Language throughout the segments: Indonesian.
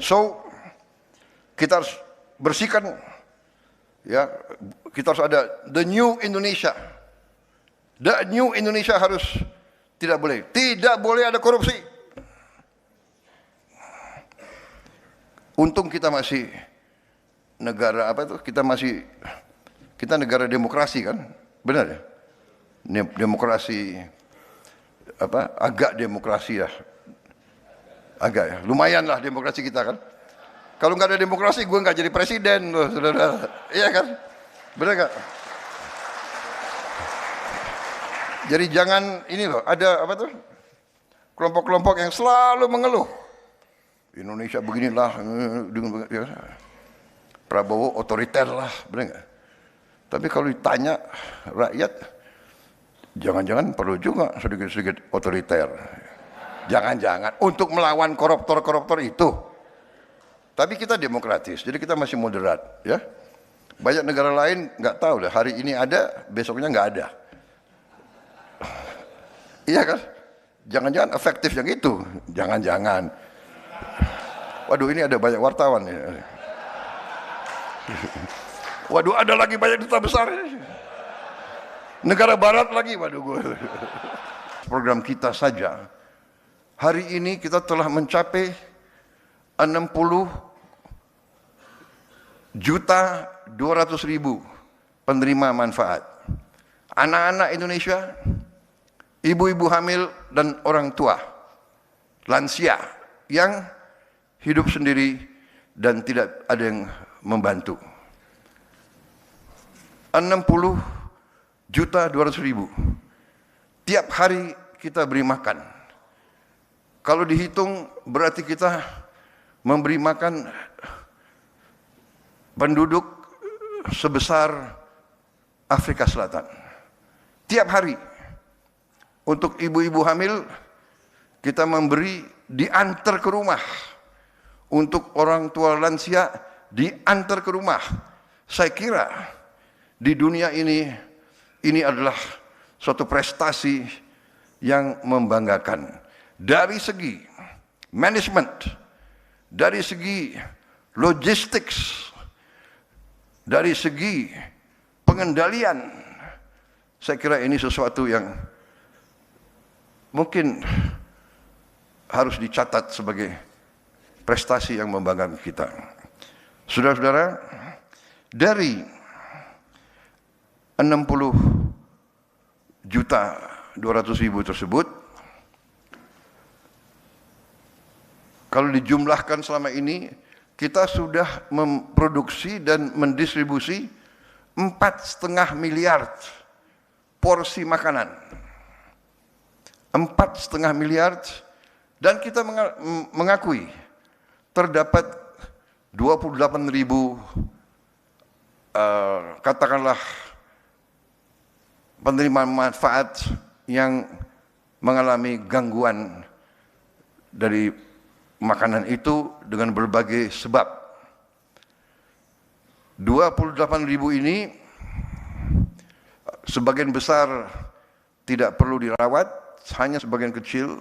So, kita harus bersihkan, ya, kita harus ada the new Indonesia. The new Indonesia harus tidak boleh ada korupsi. Untung kita masih negara kita negara demokrasi kan, benar ya? Demokrasi agak demokrasi ya, agak ya, lumayan lah demokrasi kita kan. Kalau nggak ada demokrasi, gue nggak jadi presiden loh, saudara. Iya kan, benar nggak? Jadi jangan ini loh, ada kelompok-kelompok yang selalu mengeluh. Indonesia beginilah, ya. Prabowo otoriter lah, benar nggak? Tapi kalau ditanya rakyat, jangan-jangan perlu juga sedikit-sedikit otoriter. Jangan-jangan untuk melawan koruptor-koruptor itu. Tapi kita demokratis, jadi kita masih moderat, ya. Banyak negara lain nggak tahu deh, hari ini ada, besoknya nggak ada. Iya kan? Jangan-jangan efektif yang itu, jangan-jangan. Waduh, ini ada banyak wartawan ya. Waduh, ada lagi banyak duta besar. Negara barat lagi, waduh gue. Program kita saja, hari ini kita telah mencapai 60.200.000 penerima manfaat. Anak-anak Indonesia, ibu-ibu hamil dan orang tua, lansia yang hidup sendiri dan tidak ada yang membantu. 60.200.000. Tiap hari kita beri makan. Kalau dihitung berarti kita memberi makan penduduk sebesar Afrika Selatan. Tiap hari. Untuk ibu-ibu hamil kita memberi diantar ke rumah. Untuk orang tua lansia diantar ke rumah. Saya kira di dunia ini adalah suatu prestasi yang membanggakan. Dari segi manajemen, dari segi logistik, dari segi pengendalian, saya kira ini sesuatu yang mungkin harus dicatat sebagai prestasi yang membanggakan kita. Saudara-saudara, dari 60.200.000 tersebut, kalau dijumlahkan selama ini, kita sudah memproduksi dan mendistribusi 4,5 miliar porsi makanan. 4,5 miliar, dan kita mengakui terdapat 28.000 katakanlah penerima manfaat yang mengalami gangguan dari makanan itu dengan berbagai sebab. 28.000 ini sebagian besar tidak perlu dirawat, hanya sebagian kecil,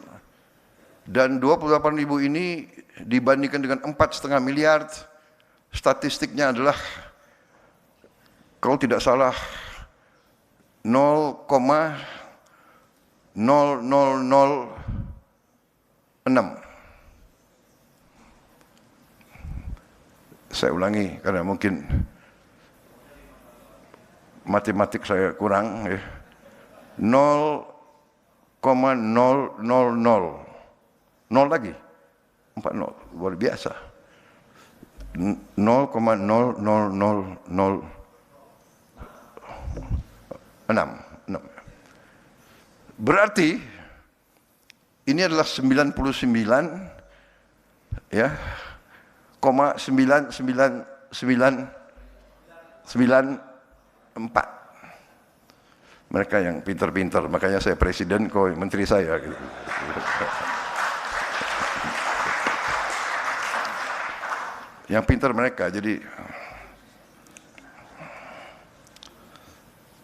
dan 28.000 ini dibandingkan dengan 4,5 miliar, statistiknya adalah kalau tidak salah 0,0006. Saya ulangi karena mungkin matematik saya kurang, ya. 0,000 nol lagi 40, luar biasa. 0,00006. Berarti ini adalah 99 ya 99994. Mereka yang pintar-pintar, makanya saya presiden, kau menteri saya gitu. Yang pintar mereka, jadi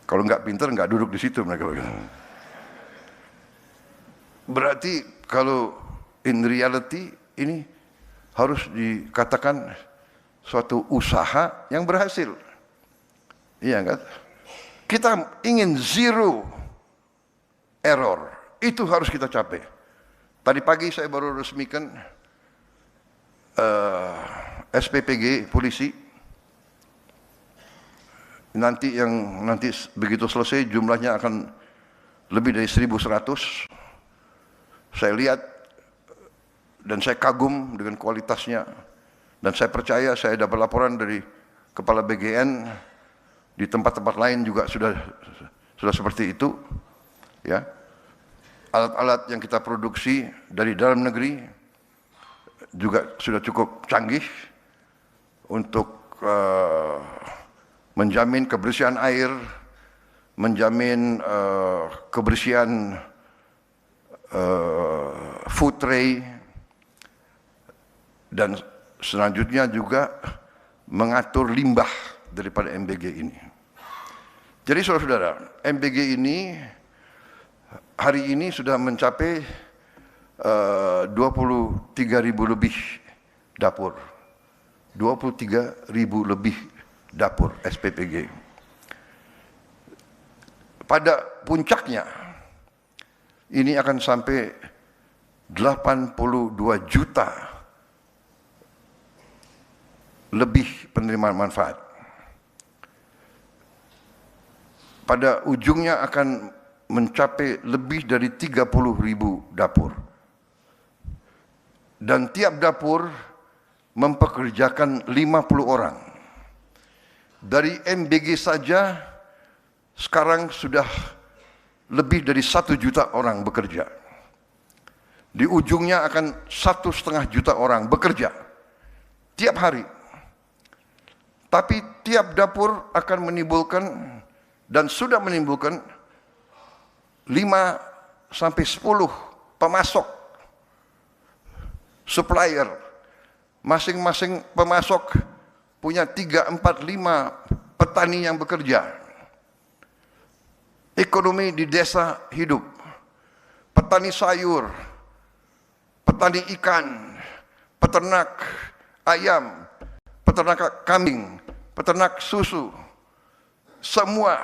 kalau nggak pintar nggak duduk di situ mereka. Berarti kalau in reality ini harus dikatakan suatu usaha yang berhasil. Iya kan? Kita ingin zero error. Itu harus kita capai. Tadi pagi saya baru resmikan SPPG polisi. Nanti begitu selesai jumlahnya akan lebih dari 1.100. Saya lihat dan saya kagum dengan kualitasnya. Dan saya percaya, saya dapat laporan dari Kepala BGN, di tempat-tempat lain juga sudah seperti itu. Ya, alat-alat yang kita produksi dari dalam negeri juga sudah cukup canggih untuk menjamin kebersihan air, menjamin kebersihan food tray, dan selanjutnya juga mengatur limbah daripada MBG ini. Jadi saudara-saudara, MBG ini hari ini sudah mencapai 23.000 lebih dapur. 23.000 lebih dapur SPPG. Pada puncaknya, ini akan sampai 82 juta lebih penerima manfaat. Pada ujungnya akan mencapai lebih dari 30.000 dapur. Dan tiap dapur mempekerjakan 50 orang. Dari MBG saja sekarang sudah lebih dari 1 juta orang bekerja. Di ujungnya akan 1,5 juta orang bekerja tiap hari. Tapi tiap dapur akan menimbulkan dan sudah menimbulkan 5 sampai 10 pemasok, supplier. Masing-masing pemasok punya 3, 4, 5 petani yang bekerja. Ekonomi di desa hidup. Petani sayur, petani ikan, peternak ayam, peternak kambing, peternak susu. Semua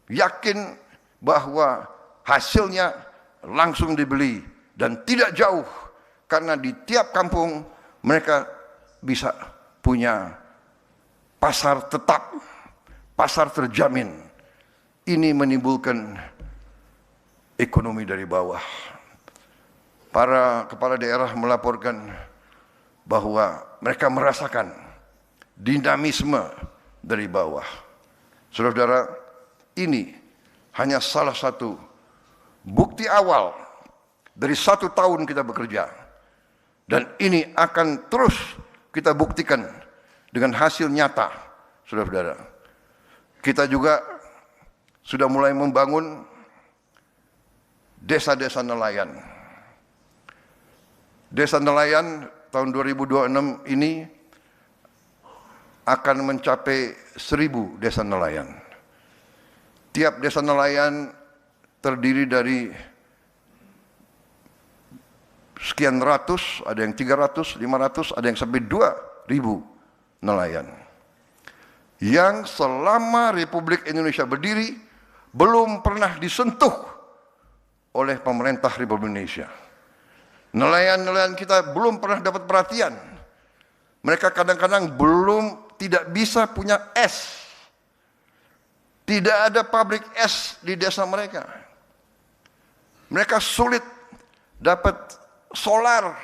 yakin bahwa hasilnya langsung dibeli dan tidak jauh, karena di tiap kampung mereka bisa punya pasar tetap, pasar terjamin. Ini menimbulkan ekonomi dari bawah. Para kepala daerah melaporkan bahwa mereka merasakan dinamisme dari bawah. Saudara-saudara, ini hanya salah satu bukti awal dari 1 tahun kita bekerja. Dan ini akan terus kita buktikan dengan hasil nyata, saudara-saudara. Kita juga sudah mulai membangun desa-desa nelayan. Desa nelayan tahun 2026 ini akan mencapai 1.000 desa nelayan. Tiap desa nelayan terdiri dari sekian ratus, ada yang 300, 500, ada yang sampai 2.000 nelayan. Yang selama Republik Indonesia berdiri belum pernah disentuh oleh pemerintah Republik Indonesia. Nelayan-nelayan kita belum pernah dapat perhatian. Mereka kadang-kadang tidak bisa punya es. Tidak ada pabrik es di desa mereka. Mereka sulit dapat solar.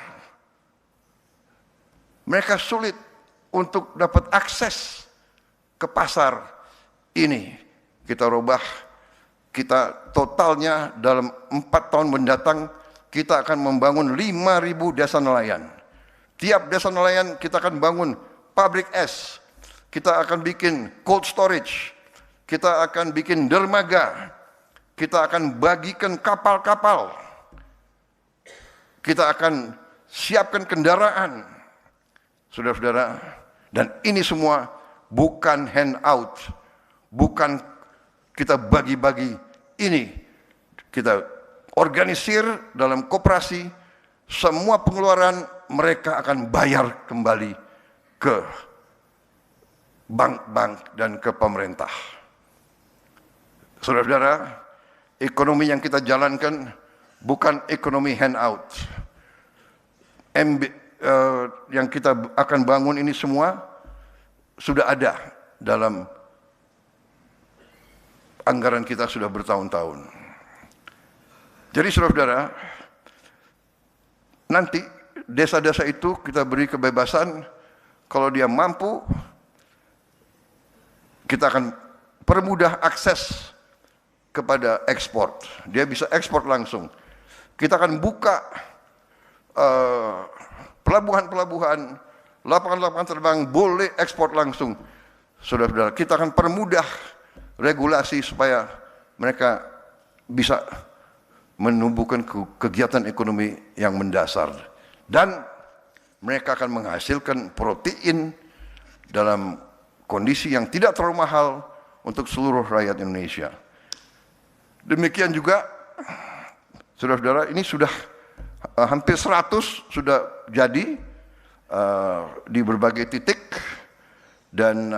Mereka sulit untuk dapat akses ke pasar ini. Kita rubah, kita totalnya dalam 4 tahun mendatang kita akan membangun 5.000 desa nelayan. Tiap desa nelayan kita akan bangun pabrik es. Kita akan bikin cold storage. Kita akan bikin dermaga. Kita akan bagikan kapal-kapal. Kita akan siapkan kendaraan. Saudara-saudara, dan ini semua bukan handout. Bukan kita bagi-bagi. Ini kita organisir dalam koperasi semua pengeluaran mereka akan bayar kembali ke bank-bank dan ke pemerintah. Saudara-saudara, ekonomi yang kita jalankan bukan ekonomi handout. Yang kita akan bangun ini semua sudah ada dalam anggaran kita sudah bertahun-tahun. Jadi saudara-saudara, nanti desa-desa itu kita beri kebebasan, kalau dia mampu, kita akan permudah akses kepada ekspor. Dia bisa ekspor langsung. Kita akan buka pelabuhan-pelabuhan, lapangan-lapangan terbang boleh ekspor langsung. Saudara-saudara, kita akan permudah regulasi supaya mereka bisa menumbuhkan kegiatan ekonomi yang mendasar. Dan mereka akan menghasilkan protein dalam kondisi yang tidak terlalu mahal untuk seluruh rakyat Indonesia. Demikian juga, saudara-saudara, ini sudah hampir 100 sudah jadi di berbagai titik, dan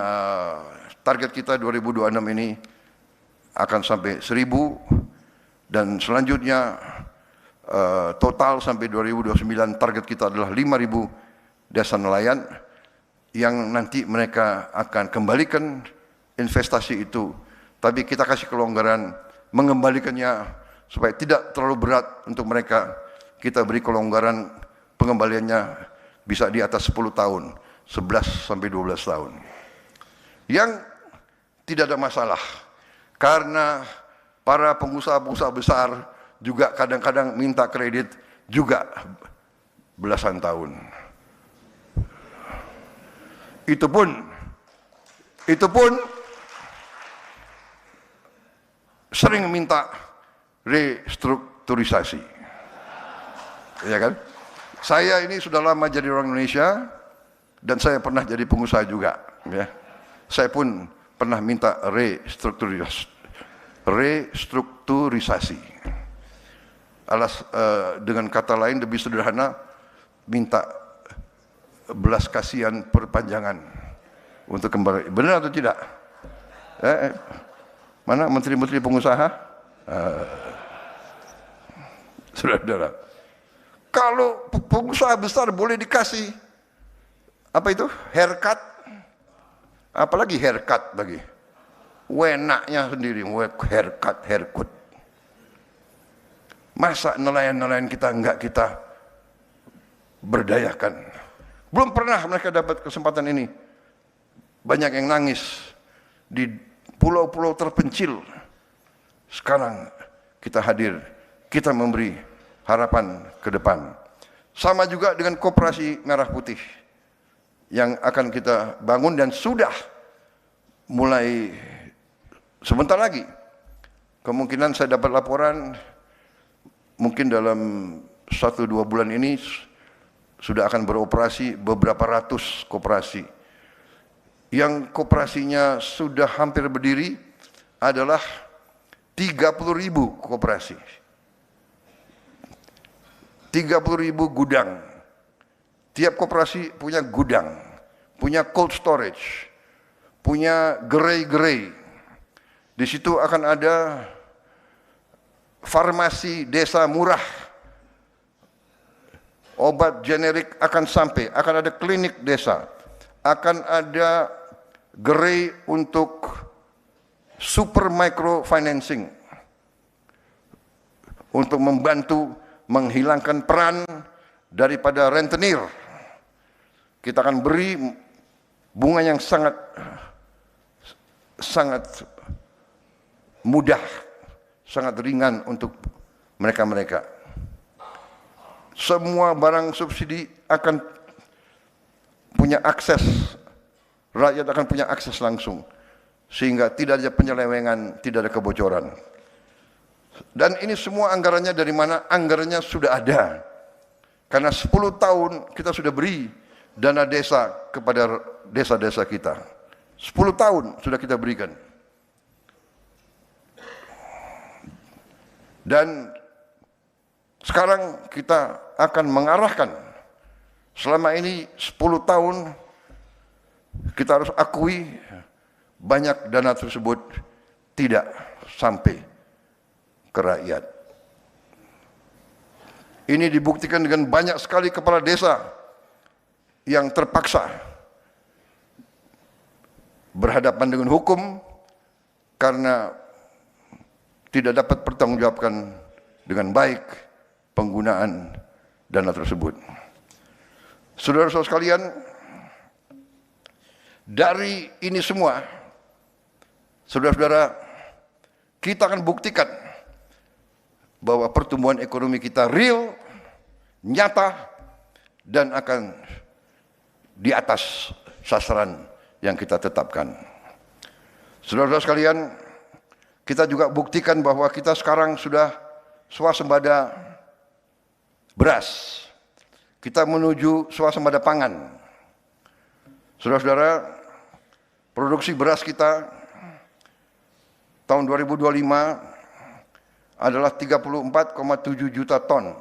target kita 2026 ini akan sampai 1000, dan selanjutnya total sampai 2029 target kita adalah 5.000 desa nelayan yang nanti mereka akan kembalikan investasi itu, tapi kita kasih kelonggaran mengembalikannya supaya tidak terlalu berat untuk mereka. Kita beri kelonggaran pengembaliannya bisa di atas 10 tahun, 11 sampai 12 tahun. Yang tidak ada masalah, karena para pengusaha-pengusaha besar juga kadang-kadang minta kredit juga belasan tahun. Itu pun sering minta restrukturisasi. Ya kan? Saya ini sudah lama jadi orang Indonesia dan saya pernah jadi pengusaha juga, ya. Saya pun pernah minta restrukturisasi. Dengan kata lain lebih sederhana, minta belas kasihan perpanjangan untuk kembali. Benar atau tidak? Mana menteri-menteri pengusaha? Saudara-saudara, kalau pengusaha besar boleh dikasih apa itu? Haircut. Apalagi haircut lagi. Wenaknya sendiri, haircut. Masa nelayan-nelayan kita enggak kita berdayakan? Belum pernah mereka dapat kesempatan ini. Banyak yang nangis di pulau-pulau terpencil. Sekarang kita hadir, kita memberi harapan ke depan. Sama juga dengan Koperasi Merah Putih yang akan kita bangun dan sudah mulai sebentar lagi. Kemungkinan saya dapat laporan mungkin dalam 1-2 bulan ini sudah akan beroperasi beberapa ratus koperasi. Yang koperasinya sudah hampir berdiri adalah 30.000 koperasi. 30.000 gudang. Tiap koperasi punya gudang, punya cold storage, punya gerai-gerai. Di situ akan ada farmasi desa murah. Obat generik akan sampai, akan ada klinik desa, akan ada gerai untuk super micro financing untuk membantu menghilangkan peran daripada rentenir. Kita akan beri bunga yang sangat mudah, sangat ringan untuk mereka-mereka. Semua barang subsidi akan punya akses, rakyat akan punya akses langsung, sehingga tidak ada penyelewengan, tidak ada kebocoran. Dan ini semua anggarannya dari mana? Anggarannya sudah ada. Karena 10 tahun kita sudah beri dana desa kepada desa-desa kita. 10 tahun sudah kita berikan. Dan Sekarang kita akan mengarahkan, selama ini 10 tahun kita harus akui banyak dana tersebut tidak sampai ke rakyat. Ini dibuktikan dengan banyak sekali kepala desa yang terpaksa berhadapan dengan hukum karena tidak dapat pertanggungjawabkan dengan baik penggunaan dana tersebut. Saudara-saudara sekalian, dari ini semua, saudara-saudara, kita akan buktikan bahwa pertumbuhan ekonomi kita real, nyata, dan akan di atas sasaran yang kita tetapkan. Saudara-saudara sekalian, kita juga buktikan bahwa kita sekarang sudah swasembada beras. Kita menuju swasembada pangan. Saudara-saudara, produksi beras kita tahun 2025 adalah 34,7 juta ton,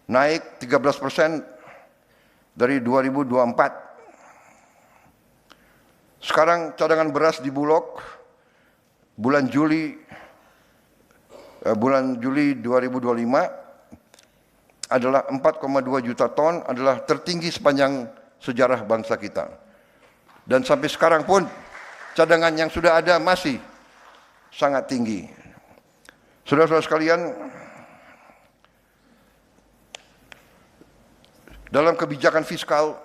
naik 13% dari 2024. Sekarang cadangan beras di Bulog bulan Juli 2025 adalah 4,2 juta ton, adalah tertinggi sepanjang sejarah bangsa kita. Dan sampai sekarang pun cadangan yang sudah ada masih sangat tinggi. Saudara-saudara sekalian, dalam kebijakan fiskal,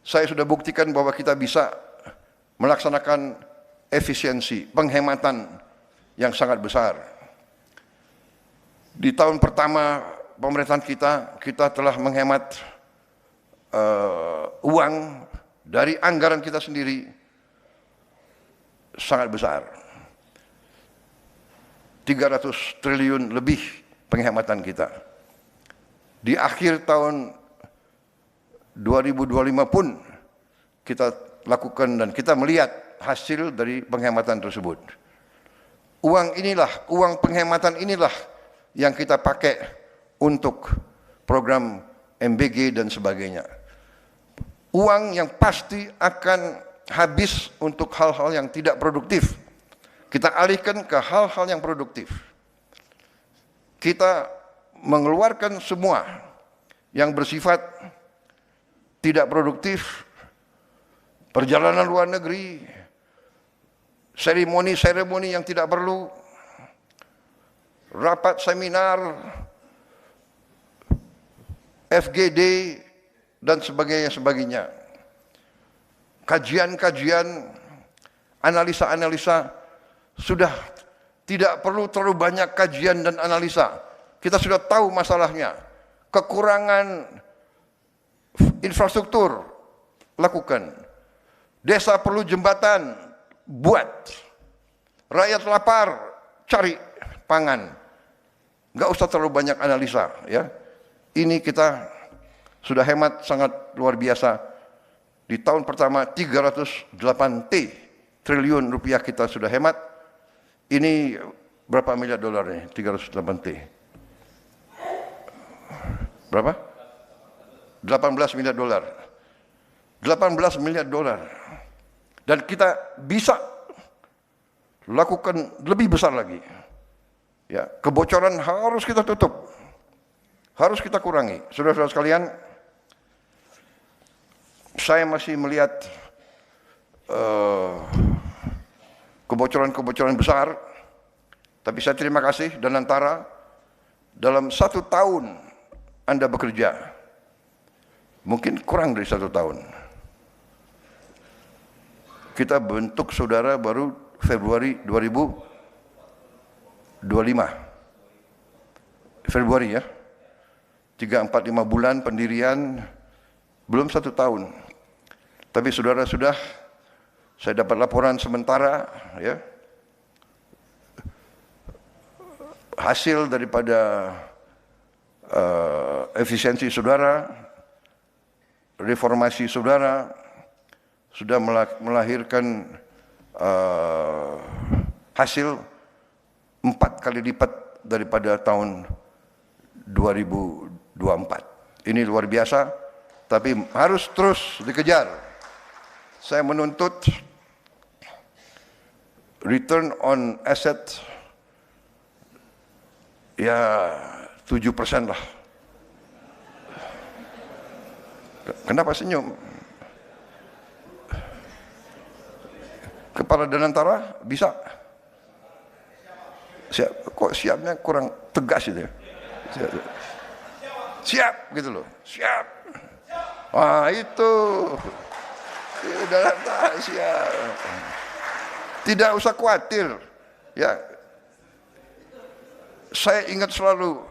saya sudah buktikan bahwa kita bisa melaksanakan efisiensi, penghematan yang sangat besar. Di tahun pertama pemerintahan kita telah menghemat uang dari anggaran kita sendiri sangat besar. 300 triliun lebih penghematan kita. Di akhir tahun 2025 pun kita lakukan dan kita melihat hasil dari penghematan tersebut. Uang inilah, uang penghematan inilah yang kita pakai untuk program MBG dan sebagainya. Uang yang pasti akan habis untuk hal-hal yang tidak produktif. Kita alihkan ke hal-hal yang produktif. Kita mengeluarkan semua yang bersifat tidak produktif, perjalanan luar negeri, seremoni-seremoni yang tidak perlu, rapat seminar, FGD, dan sebagainya. Kajian-kajian, analisa-analisa, sudah tidak perlu terlalu banyak kajian dan analisa. Kita sudah tahu masalahnya. Kekurangan infrastruktur, lakukan. Desa perlu jembatan, buat. Rakyat lapar, cari pangan. Nggak usah terlalu banyak analisa, ya. Ini kita sudah hemat sangat luar biasa. Di tahun pertama 308 triliun rupiah kita sudah hemat. Ini berapa miliar dolar nih? 308 T. Berapa? 18 miliar dolar. 18 miliar dolar. Dan kita bisa lakukan lebih besar lagi. Ya, kebocoran harus kita tutup. Harus kita kurangi. Saudara-saudara sekalian, saya masih melihat kebocoran-kebocoran besar, tapi saya terima kasih dan antara dalam 1 tahun Anda bekerja, mungkin kurang dari 1 tahun. Kita bentuk saudara baru Februari 2025. Februari ya. 3, 4, 5 bulan pendirian, belum 1 tahun. Tapi saudara sudah, saya dapat laporan sementara, ya, hasil daripada efisiensi saudara, reformasi saudara, sudah melahirkan hasil 4 kali lipat daripada tahun 2024. Ini luar biasa, tapi harus terus dikejar. Saya menuntut return on asset ya 7% lah. Kenapa senyum? Kepala Danantara bisa? Siap, kok siapnya kurang tegas itu ya? Siap gitu loh, siap. Wah itu Danantara siap. Tidak usah khawatir, ya. Saya ingat selalu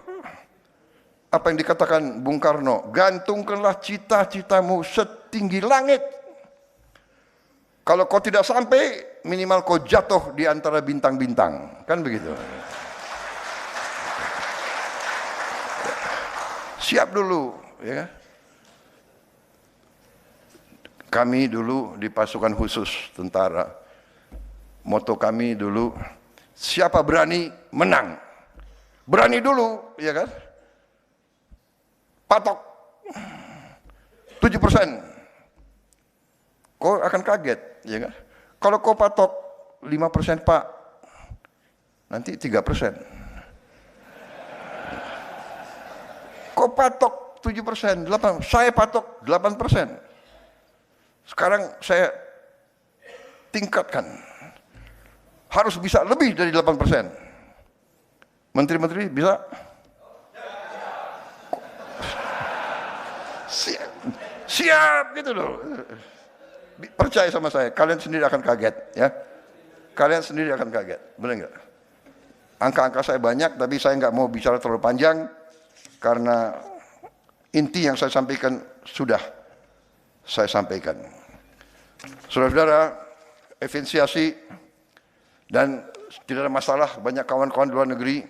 apa yang dikatakan Bung Karno, gantungkanlah cita-citamu setinggi langit. Kalau kau tidak sampai, minimal kau jatuh di antara bintang-bintang. Kan begitu. Siap dulu. Ya. Kami dulu di pasukan khusus tentara, moto kami dulu, siapa berani menang. Berani dulu, ya kan? Patok 7%. Kau akan kaget, ya kan? Kalau kau patok 5% Pak, nanti 3%. Kau patok 7%, 8%, saya patok 8%. Sekarang saya tingkatkan. Harus bisa lebih dari 8%. Menteri-menteri bisa? Siap gitu loh. Percaya sama saya, kalian sendiri akan kaget ya. Kalian sendiri akan kaget, benar nggak? Angka-angka saya banyak, tapi saya nggak mau bicara terlalu panjang karena inti yang saya sampaikan sudah saya sampaikan. Saudara-saudara, efisiensi dan tidak ada masalah, banyak kawan-kawan di luar negeri.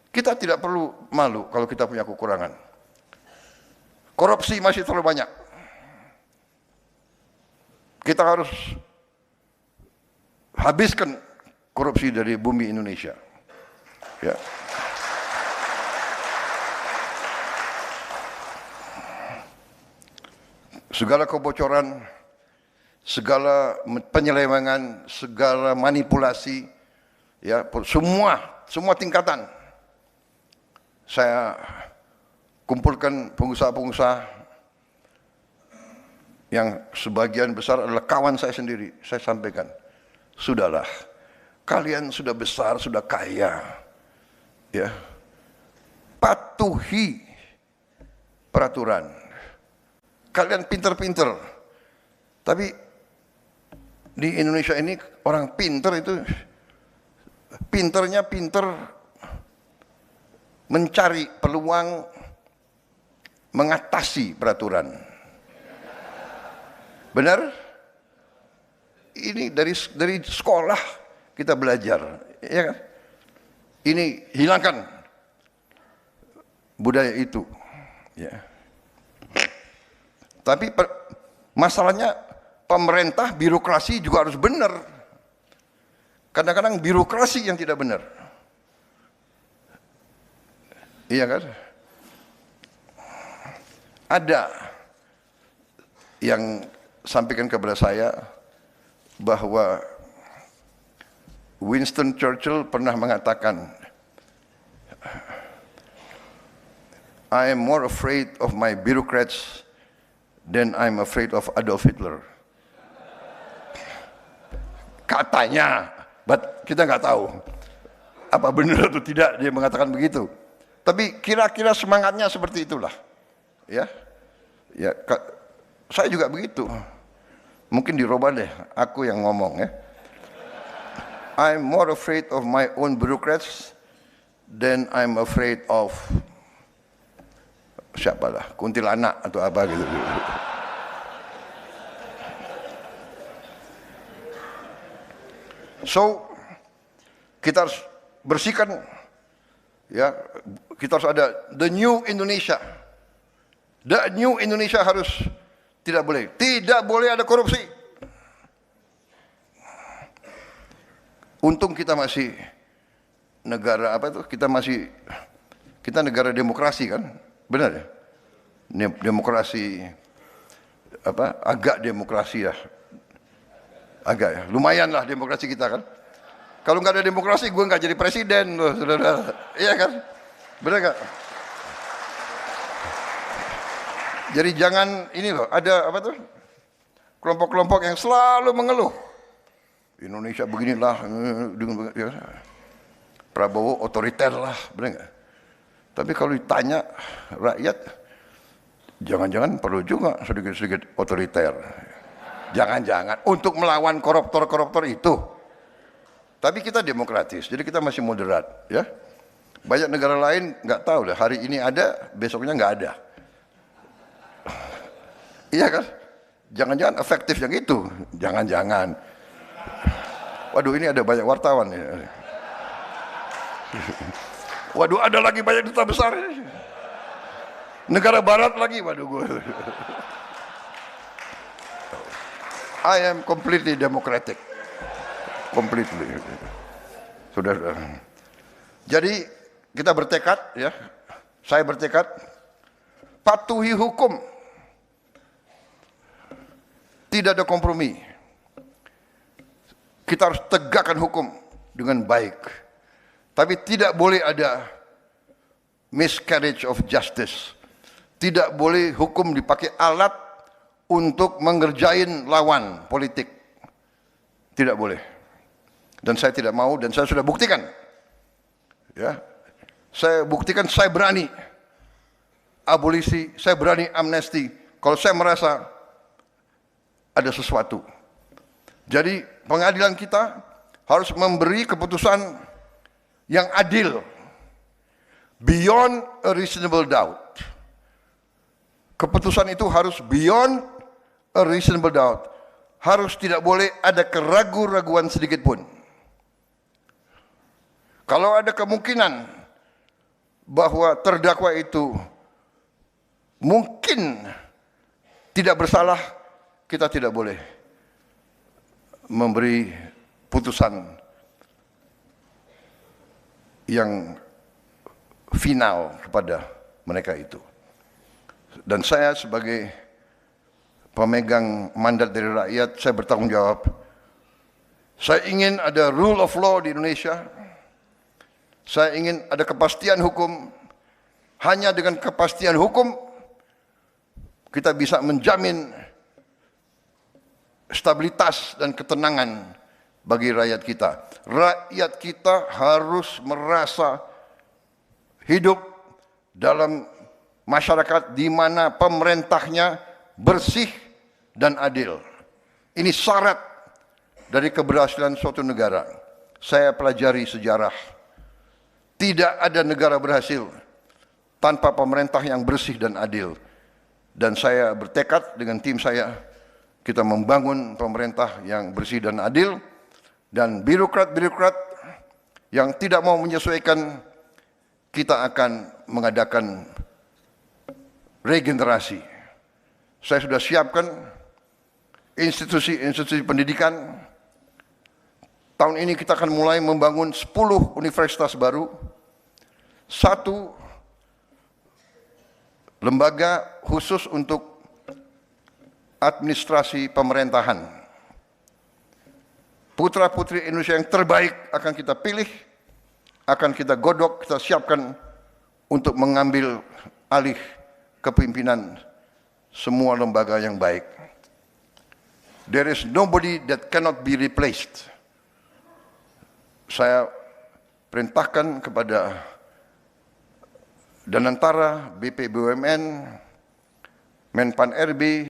Kita tidak perlu malu kalau kita punya kekurangan. Korupsi masih terlalu banyak. Kita harus habiskan korupsi dari bumi Indonesia. Ya. Segala kebocoran, segala penyelewengan, segala manipulasi, ya semua tingkatan. Saya kumpulkan pengusaha-pengusaha yang sebagian besar adalah kawan saya sendiri. Saya sampaikan, sudahlah, kalian sudah besar, sudah kaya, ya, patuhi peraturan. Kalian pinter-pinter, tapi di Indonesia ini orang pinter itu pinternya pinter mencari peluang mengatasi peraturan. Benar? Ini dari sekolah kita belajar, ya kan? Ini hilangkan budaya itu, ya. Tapi masalahnya pemerintah birokrasi juga harus benar. Kadang-kadang birokrasi yang tidak benar, iya kan? Ada yang sampaikan kepada saya bahwa Winston Churchill pernah mengatakan, I am more afraid of my bureaucrats than I'm afraid of Adolf Hitler. Katanya, but kita nggak tahu apa benar atau tidak dia mengatakan begitu. Tapi kira-kira semangatnya seperti itulah, ya. Ya, saya juga begitu. Mungkin dirubah deh, aku yang ngomong ya. I'm more afraid of my own bureaucrats than I'm afraid of siapalah, kuntilanak atau apa gitu. So, kita harus bersihkan, ya, kita harus ada the new Indonesia. The new Indonesia harus tidak boleh ada korupsi. Untung kita masih negara apa itu? Kita Kita negara demokrasi kan, benar ya? Demokrasi apa? Agak demokrasi ya, agak ya, lumayan lah demokrasi kita kan. Kalau nggak ada demokrasi, gue nggak jadi presiden loh, saudara. Iya kan? Benar nggak? Jadi jangan ini loh, ada apa tuh? Kelompok-kelompok yang selalu mengeluh. Indonesia beginilah, Prabowo otoriter lah, benar nggak? Tapi kalau ditanya rakyat, jangan-jangan perlu juga sedikit-sedikit otoriter. Jangan-jangan untuk melawan koruptor-koruptor itu. Tapi kita demokratis, jadi kita masih moderat, ya. Banyak negara lain nggak tahu deh, hari ini ada, besoknya nggak ada. Iya kan? Jangan-jangan efektif yang itu, jangan-jangan. Waduh, ini ada banyak wartawan ya. Waduh, ada lagi banyak duta besar. Negara barat lagi, waduh gue. I am completely democratic. Completely. Sudah. Jadi kita bertekad ya. Saya bertekad patuhi hukum. Tidak ada kompromi. Kita harus tegakkan hukum dengan baik. Tapi tidak boleh ada miscarriage of justice. Tidak boleh hukum dipakai alat untuk mengerjain lawan politik. Tidak boleh. Dan saya tidak mau, dan saya sudah buktikan. Ya, saya buktikan, saya berani abolisi, saya berani amnesti. Kalau saya merasa ada sesuatu. Jadi pengadilan kita harus memberi keputusan yang adil, beyond a reasonable doubt. Keputusan itu harus beyond a reasonable doubt. Harus tidak boleh ada keraguan-raguan sedikit pun. Kalau ada kemungkinan bahwa terdakwa itu mungkin tidak bersalah, kita tidak boleh memberi putusan yang final kepada mereka itu. Dan saya sebagai pemegang mandat dari rakyat, saya bertanggung jawab. Saya ingin ada rule of law di Indonesia. Saya ingin ada kepastian hukum. Hanya dengan kepastian hukum kita bisa menjamin stabilitas dan ketenangan bagi rakyat kita. Rakyat kita harus merasa hidup dalam masyarakat di mana pemerintahnya bersih dan adil. Ini syarat dari keberhasilan suatu negara. Saya pelajari sejarah. Tidak ada negara berhasil tanpa pemerintah yang bersih dan adil. Dan saya bertekad dengan tim saya, kita membangun pemerintah yang bersih dan adil. Dan birokrat-birokrat yang tidak mau menyesuaikan, kita akan mengadakan regenerasi. Saya sudah siapkan institusi-institusi pendidikan. Tahun ini kita akan mulai membangun 10 universitas baru, 1 lembaga khusus untuk administrasi pemerintahan. Putra-putri Indonesia yang terbaik akan kita pilih, akan kita godok, kita siapkan untuk mengambil alih kepemimpinan semua lembaga yang baik. There is nobody that cannot be replaced. Saya perintahkan kepada Danantara, BP BUMN, Menpan RB,